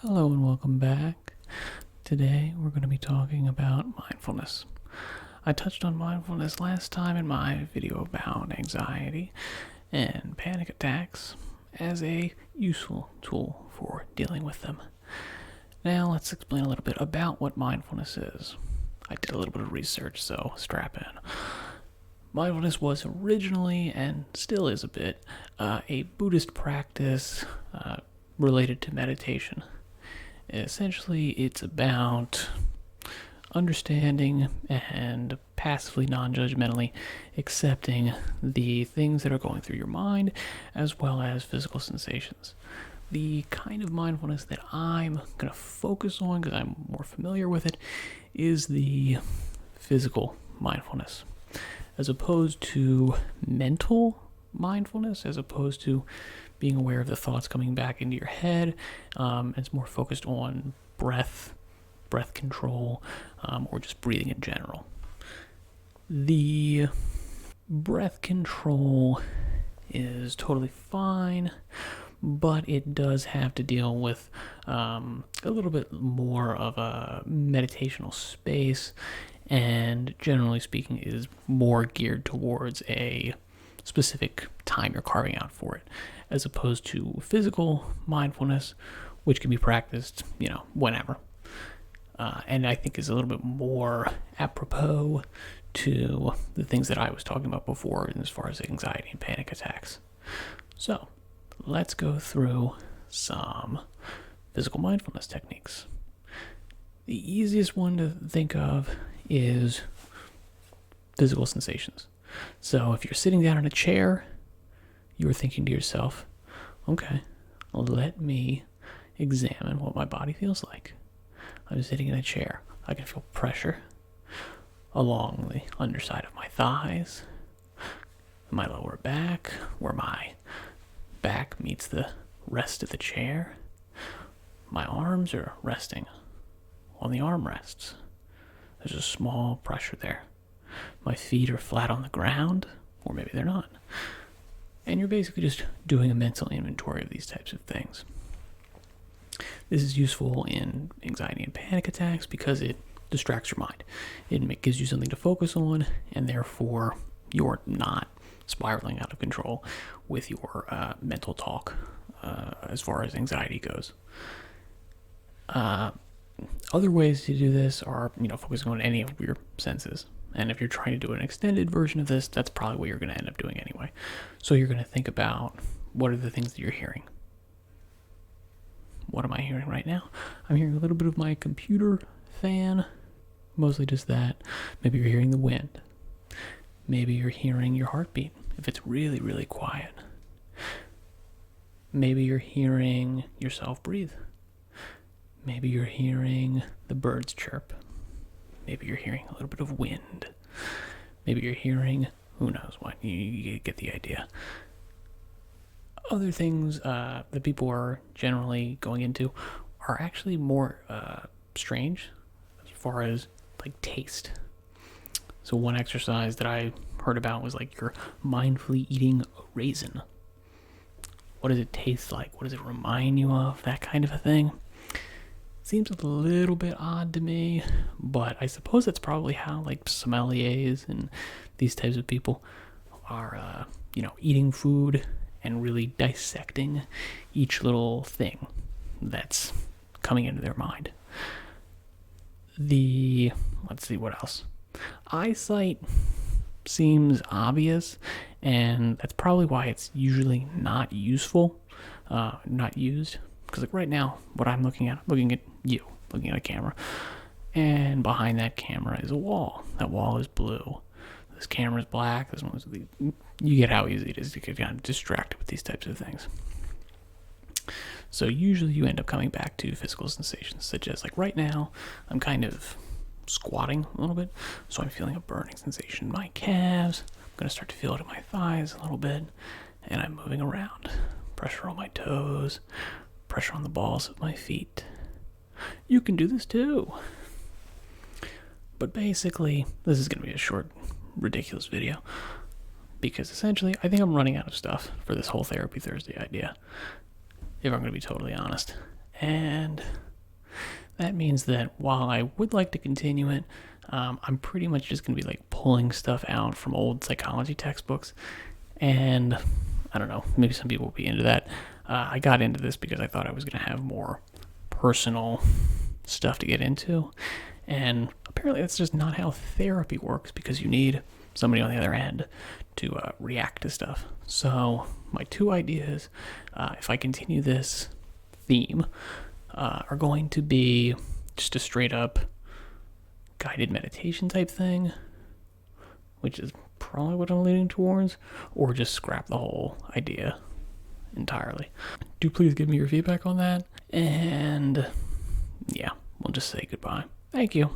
Hello and welcome back. Today we're going to be talking about mindfulness. I touched on mindfulness last time in my video about anxiety and panic attacks as a useful tool for dealing with them. Now let's explain a little bit about what mindfulness is. I did a little bit of research, so strap in. Mindfulness was originally, and still is a bit, a Buddhist practice related to meditation. Essentially, it's about understanding and passively, non-judgmentally accepting the things that are going through your mind as well as physical sensations. The kind of mindfulness that I'm going to focus on, because I'm more familiar with it, is the physical mindfulness, as opposed to mental mindfulness, as opposed to being aware of the thoughts coming back into your head. It's more focused on breath control, or just breathing in general. The breath control is totally fine, but it does have to deal with a little bit more of a meditational space, and generally speaking is more geared towards a specific time you're carving out for it, as opposed to physical mindfulness, which can be practiced, whenever. And I think is a little bit more apropos to the things that I was talking about before as far as anxiety and panic attacks. So, let's go through some physical mindfulness techniques. The easiest one to think of is physical sensations. So if you're sitting down in a chair, you're thinking to yourself, okay, let me examine what my body feels like. I'm sitting in a chair. I can feel pressure along the underside of my thighs, my lower back, where my back meets the rest of the chair. My arms are resting on the armrests. There's a small pressure there. My feet are flat on the ground, or maybe they're not. And you're basically just doing a mental inventory of these types of things. This is useful in anxiety and panic attacks because it distracts your mind. It gives you something to focus on, and therefore you're not spiraling out of control with your mental talk as far as anxiety goes. Other ways to do this are, focusing on any of your senses. And if you're trying to do an extended version of this, that's probably what you're going to end up doing anyway. So you're going to think about, what are the things that you're hearing? What am I hearing right now? I'm hearing a little bit of my computer fan, mostly just that. Maybe you're hearing the wind. Maybe you're hearing your heartbeat if it's really, really quiet. Maybe you're hearing yourself breathe. Maybe you're hearing the birds chirp. Maybe you're hearing a little bit of wind. Maybe you're hearing, who knows what, you get the idea. Other things that people are generally going into are actually more strange as far as like taste. So one exercise that I heard about was like you're mindfully eating a raisin. What does it taste like? What does it remind you of? That kind of a thing. Seems a little bit odd to me, but I suppose that's probably how like sommeliers and these types of people are, eating food and really dissecting each little thing that's coming into their mind. Let's see what else. Eyesight seems obvious, and that's probably why it's usually not useful, not used. Because like right now, what I'm looking at you, looking at a camera, and behind that camera is a wall. That wall is blue. This camera is black. This one's you get how easy it is to get kind of distracted with these types of things. So usually you end up coming back to physical sensations, such as like right now, I'm kind of squatting a little bit, so I'm feeling a burning sensation in my calves. I'm gonna start to feel it in my thighs a little bit, and I'm moving around. Pressure on my toes, pressure on the balls of my feet. You can do this too. But basically, this is going to be a short, ridiculous video. Because essentially, I think I'm running out of stuff for this whole Therapy Thursday idea. If I'm going to be totally honest. And that means that while I would like to continue it, I'm pretty much just going to be like pulling stuff out from old psychology textbooks. And I don't know, maybe some people will be into that. I got into this because I thought I was going to have more personal stuff to get into. And apparently that's just not how therapy works, because you need somebody on the other end to react to stuff. So my two ideas, if I continue this theme, are going to be just a straight up guided meditation type thing, which is probably what I'm leaning towards, or just scrap the whole idea entirely. Do please give me your feedback on that, and yeah, we'll just say goodbye. Thank you.